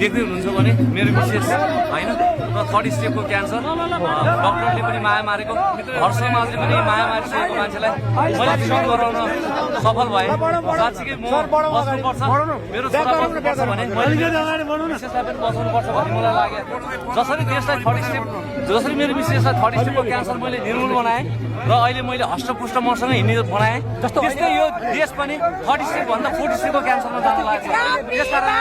देख्दै हुनुहुन्छ भने मेरो विशेष होइन र थर्ड स्टेपको क्यान्सर डक्टरले पनि माया मारेको हर समाजले पनि माया मारिसकेको मान्छेलाई मैले ट्रिटमेन्ट गराउन सफल भएँ। साँच्चीकै म बस्नुपर्छ, मेरो छोरा बस्नुपर्छ भने मैले विशेषलाई पनि बचाउनुपर्छ भन्ने मलाई लाग्यो। जसरी देशलाई थर्ड स्टेप, जसरी मेरो विशेषलाई थर्ड स्टेपको क्यान्सर मैले निर्मूल बनाएँ र अहिले मैले हष्टपुष्ट मसँग हिँड्ने बनाएँ, त्यस्तै यो देश पनि थर्ड स्टेप भन्दा फोर्थ स्टेपको क्यान्सरमा जान लाग्छ। त्यसकारण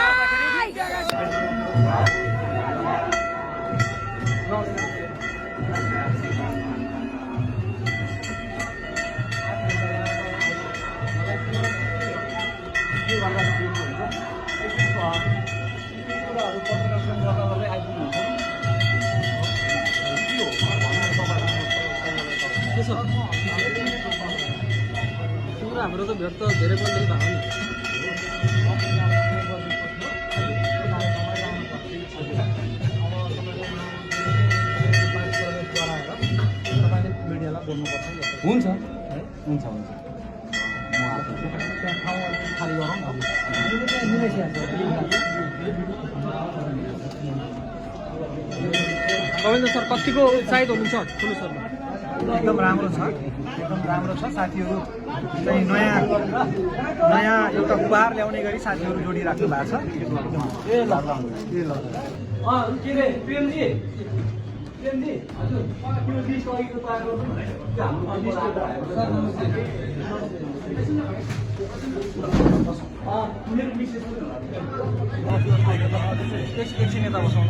हाम्रो त भेट त धेरै पनि भएको नि। हुन्छ हुन्छ हुन्छ रविन्द्र सर कतिको उत्साहित हुनुहुन्छ ठुलो सर? एकदम राम्रो छ, एकदम राम्रो छ। साथीहरू चाहिँ नयाँ एउटा उपहार ल्याउने गरी साथीहरू जोडिराख्नु भएको छ। एकछिन यता बसौँ।